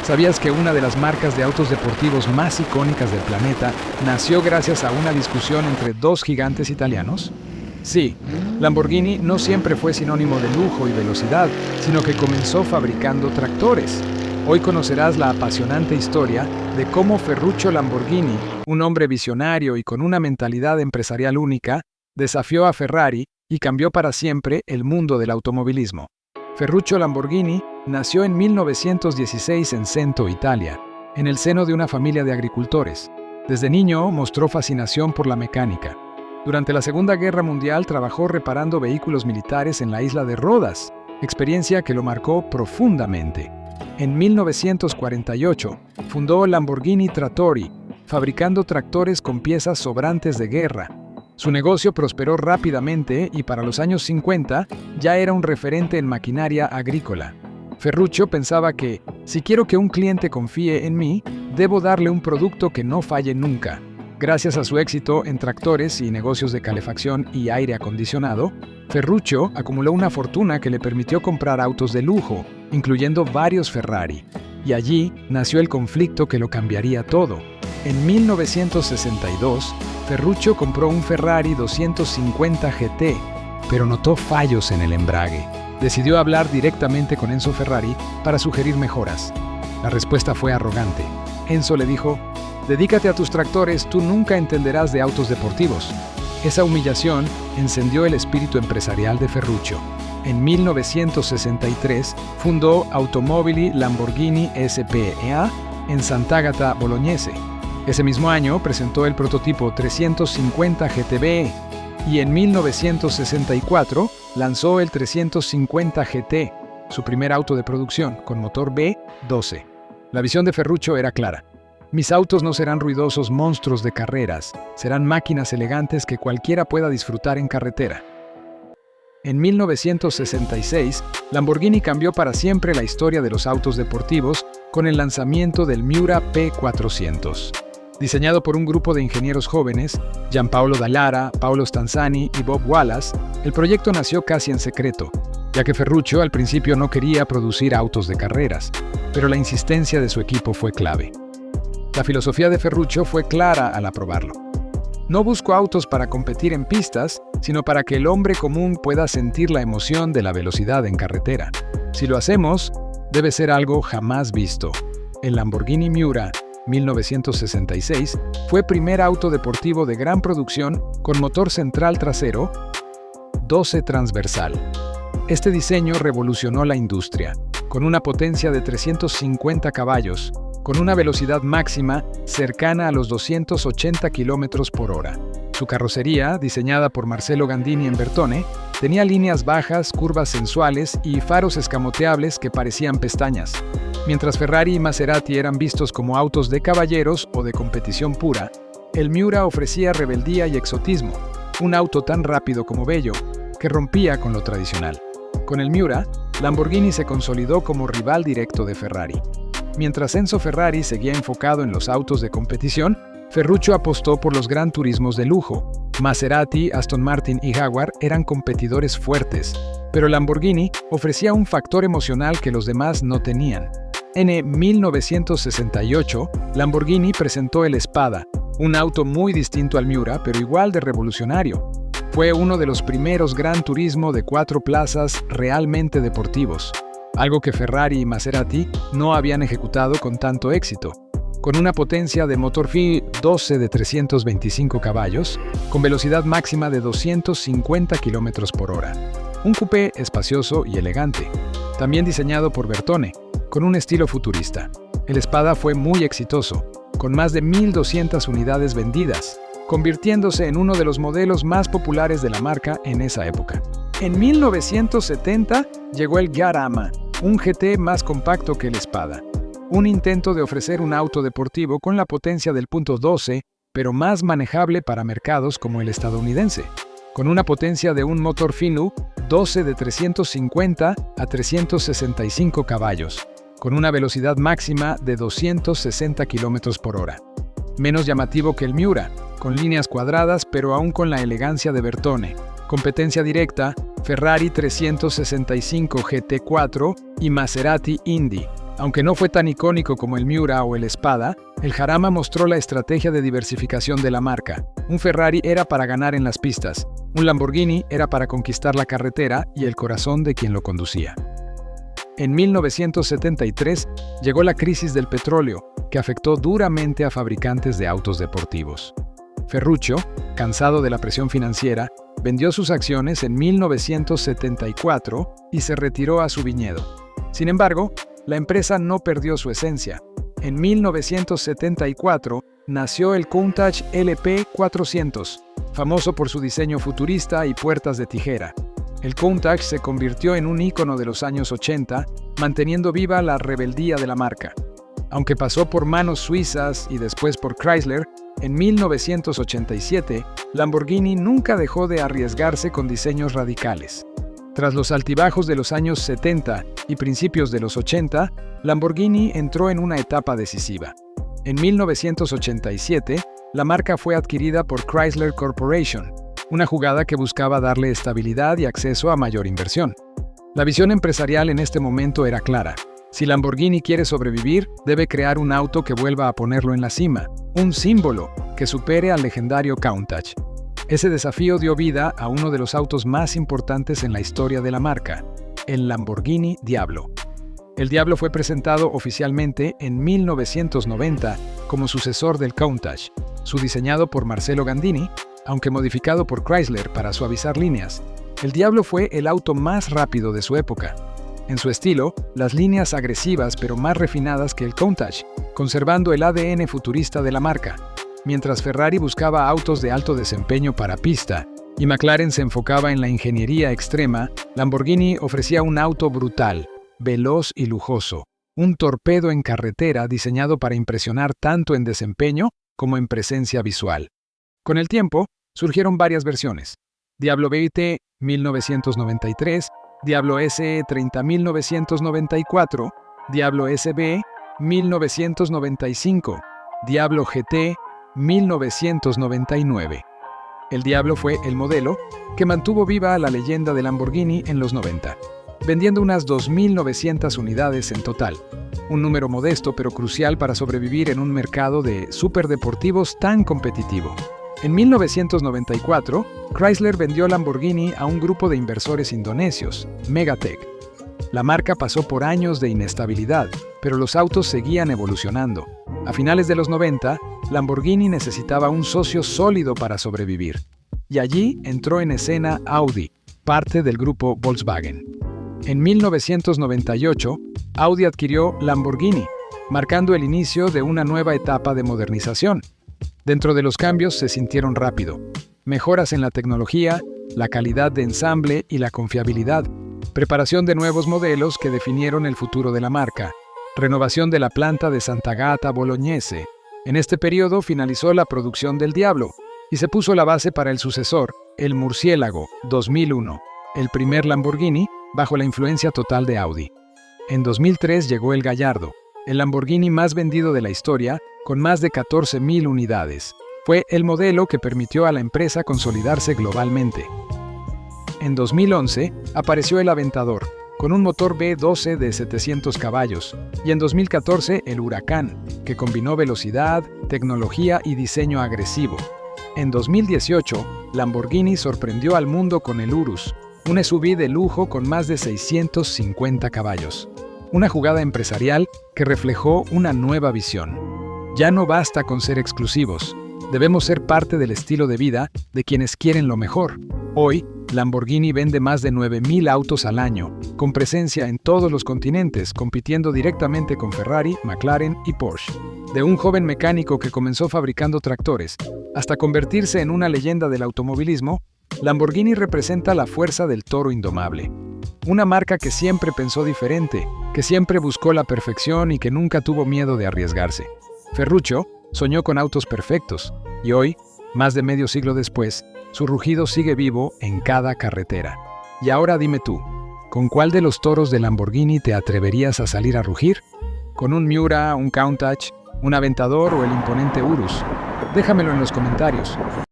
¿Sabías que una de las marcas de autos deportivos más icónicas del planeta nació gracias a una discusión entre dos gigantes italianos? Sí, Lamborghini no siempre fue sinónimo de lujo y velocidad, sino que comenzó fabricando tractores. Hoy conocerás la apasionante historia de cómo Ferruccio Lamborghini, un hombre visionario y con una mentalidad empresarial única, desafió a Ferrari y cambió para siempre el mundo del automovilismo. Ferruccio Lamborghini nació en 1916 en Cento, Italia, en el seno de una familia de agricultores. Desde niño mostró fascinación por la mecánica. Durante la Segunda Guerra Mundial trabajó reparando vehículos militares en la isla de Rodas, experiencia que lo marcó profundamente. En 1948 fundó Lamborghini Trattori, fabricando tractores con piezas sobrantes de guerra. Su negocio prosperó rápidamente y para los años 50 ya era un referente en maquinaria agrícola. Ferruccio pensaba que, si quiero que un cliente confíe en mí, debo darle un producto que no falle nunca. Gracias a su éxito en tractores y negocios de calefacción y aire acondicionado, Ferruccio acumuló una fortuna que le permitió comprar autos de lujo, incluyendo varios Ferrari. Y allí nació el conflicto que lo cambiaría todo. En 1962, Ferruccio compró un Ferrari 250 GT, pero notó fallos en el embrague. Decidió hablar directamente con Enzo Ferrari para sugerir mejoras. La respuesta fue arrogante. Enzo le dijo: «Dedícate a tus tractores, tú nunca entenderás de autos deportivos». Esa humillación encendió el espíritu empresarial de Ferruccio. En 1963 fundó Automobili Lamborghini SpA en Sant'Agata Bolognese. Ese mismo año presentó el prototipo 350 GTB y en 1964 lanzó el 350 GT, su primer auto de producción con motor V12. La visión de Ferruccio era clara. Mis autos no serán ruidosos monstruos de carreras, serán máquinas elegantes que cualquiera pueda disfrutar en carretera. En 1966, Lamborghini cambió para siempre la historia de los autos deportivos con el lanzamiento del Miura P400. Diseñado por un grupo de ingenieros jóvenes, Giampaolo Dallara, Paolo Stanzani y Bob Wallace, el proyecto nació casi en secreto, ya que Ferruccio al principio no quería producir autos de carreras, pero la insistencia de su equipo fue clave. La filosofía de Ferruccio fue clara al aprobarlo. No busco autos para competir en pistas, sino para que el hombre común pueda sentir la emoción de la velocidad en carretera. Si lo hacemos, debe ser algo jamás visto. El Lamborghini Miura 1966 fue primer auto deportivo de gran producción con motor central trasero 12 transversal. Este diseño revolucionó la industria, con una potencia de 350 caballos, con una velocidad máxima cercana a los 280 km por hora. Su carrocería, diseñada por Marcello Gandini en Bertone, tenía líneas bajas, curvas sensuales y faros escamoteables que parecían pestañas. Mientras Ferrari y Maserati eran vistos como autos de caballeros o de competición pura, el Miura ofrecía rebeldía y exotismo, un auto tan rápido como bello, que rompía con lo tradicional. Con el Miura, Lamborghini se consolidó como rival directo de Ferrari. Mientras Enzo Ferrari seguía enfocado en los autos de competición, Ferruccio apostó por los gran turismos de lujo. Maserati, Aston Martin y Jaguar eran competidores fuertes, pero Lamborghini ofrecía un factor emocional que los demás no tenían. En 1968, Lamborghini presentó el Spada, un auto muy distinto al Miura, pero igual de revolucionario. Fue uno de los primeros Gran Turismo de 4 plazas realmente deportivos, algo que Ferrari y Maserati no habían ejecutado con tanto éxito. Con una potencia de motor V12 de 325 caballos, con velocidad máxima de 250 km por hora. Un coupé espacioso y elegante, también diseñado por Bertone, con un estilo futurista. El Spada fue muy exitoso, con más de 1,200 unidades vendidas, convirtiéndose en uno de los modelos más populares de la marca en esa época. En 1970 llegó el Jarama, un GT más compacto que el Spada. Un intento de ofrecer un auto deportivo con la potencia del .12, pero más manejable para mercados como el estadounidense, con una potencia de un motor Finu 12 de 350 a 365 caballos, con una velocidad máxima de 260 km por hora. Menos llamativo que el Miura, con líneas cuadradas pero aún con la elegancia de Bertone. Competencia directa, Ferrari 365 GT4 y Maserati Indy, Aunque no fue tan icónico como el Miura o el Spada, el Jarama mostró la estrategia de diversificación de la marca. Un Ferrari era para ganar en las pistas, un Lamborghini era para conquistar la carretera y el corazón de quien lo conducía. En 1973 llegó la crisis del petróleo, que afectó duramente a fabricantes de autos deportivos. Ferruccio, cansado de la presión financiera, vendió sus acciones en 1974 y se retiró a su viñedo. Sin embargo, la empresa no perdió su esencia. En 1974 nació el Countach LP400, famoso por su diseño futurista y puertas de tijera. El Countach se convirtió en un ícono de los años 80, manteniendo viva la rebeldía de la marca. Aunque pasó por manos suizas y después por Chrysler, en 1987, Lamborghini nunca dejó de arriesgarse con diseños radicales. Tras los altibajos de los años 70 y principios de los 80, Lamborghini entró en una etapa decisiva. En 1987, la marca fue adquirida por Chrysler Corporation, una jugada que buscaba darle estabilidad y acceso a mayor inversión. La visión empresarial en este momento era clara. Si Lamborghini quiere sobrevivir, debe crear un auto que vuelva a ponerlo en la cima, un símbolo que supere al legendario Countach. Ese desafío dio vida a uno de los autos más importantes en la historia de la marca, el Lamborghini Diablo. El Diablo fue presentado oficialmente en 1990 como sucesor del Countach, diseñado por Marcello Gandini, aunque modificado por Chrysler para suavizar líneas. El Diablo fue el auto más rápido de su época. En su estilo, las líneas agresivas pero más refinadas que el Countach, conservando el ADN futurista de la marca. Mientras Ferrari buscaba autos de alto desempeño para pista y McLaren se enfocaba en la ingeniería extrema, Lamborghini ofrecía un auto brutal, veloz y lujoso, un torpedo en carretera diseñado para impresionar tanto en desempeño como en presencia visual. Con el tiempo, surgieron varias versiones: Diablo VT 1993, Diablo SE 30994, Diablo SB 1995, Diablo GT 1999. El Diablo fue el modelo que mantuvo viva la leyenda de Lamborghini en los 90, vendiendo unas 2.900 unidades en total, un número modesto pero crucial para sobrevivir en un mercado de superdeportivos tan competitivo. En 1994, Chrysler vendió Lamborghini a un grupo de inversores indonesios, Megatech. La marca pasó por años de inestabilidad, pero los autos seguían evolucionando. A finales de los 90, Lamborghini necesitaba un socio sólido para sobrevivir. Y allí entró en escena Audi, parte del grupo Volkswagen. En 1998, Audi adquirió Lamborghini, marcando el inicio de una nueva etapa de modernización. Dentro de los cambios se sintieron rápido. Mejoras en la tecnología, la calidad de ensamble y la confiabilidad. Preparación de nuevos modelos que definieron el futuro de la marca. Renovación de la planta de Sant'Agata Bolognese. En este periodo finalizó la producción del Diablo y se puso la base para el sucesor, el Murciélago 2001, el primer Lamborghini bajo la influencia total de Audi. En 2003 llegó el Gallardo, el Lamborghini más vendido de la historia, con más de 14.000 unidades. Fue el modelo que permitió a la empresa consolidarse globalmente. En 2011 apareció el Aventador, con un motor V12 de 700 caballos, y en 2014 el Huracán, que combinó velocidad, tecnología y diseño agresivo. En 2018, Lamborghini sorprendió al mundo con el Urus, un SUV de lujo con más de 650 caballos. Una jugada empresarial que reflejó una nueva visión. Ya no basta con ser exclusivos, debemos ser parte del estilo de vida de quienes quieren lo mejor. Hoy, Lamborghini vende más de 9.000 autos al año, con presencia en todos los continentes, compitiendo directamente con Ferrari, McLaren y Porsche. De un joven mecánico que comenzó fabricando tractores, hasta convertirse en una leyenda del automovilismo, Lamborghini representa la fuerza del toro indomable. Una marca que siempre pensó diferente, que siempre buscó la perfección y que nunca tuvo miedo de arriesgarse. Ferruccio soñó con autos perfectos, y hoy, más de medio siglo después, su rugido sigue vivo en cada carretera. Y ahora dime tú, ¿con cuál de los toros de Lamborghini te atreverías a salir a rugir? ¿Con un Miura, un Countach, un Aventador o el imponente Urus? Déjamelo en los comentarios.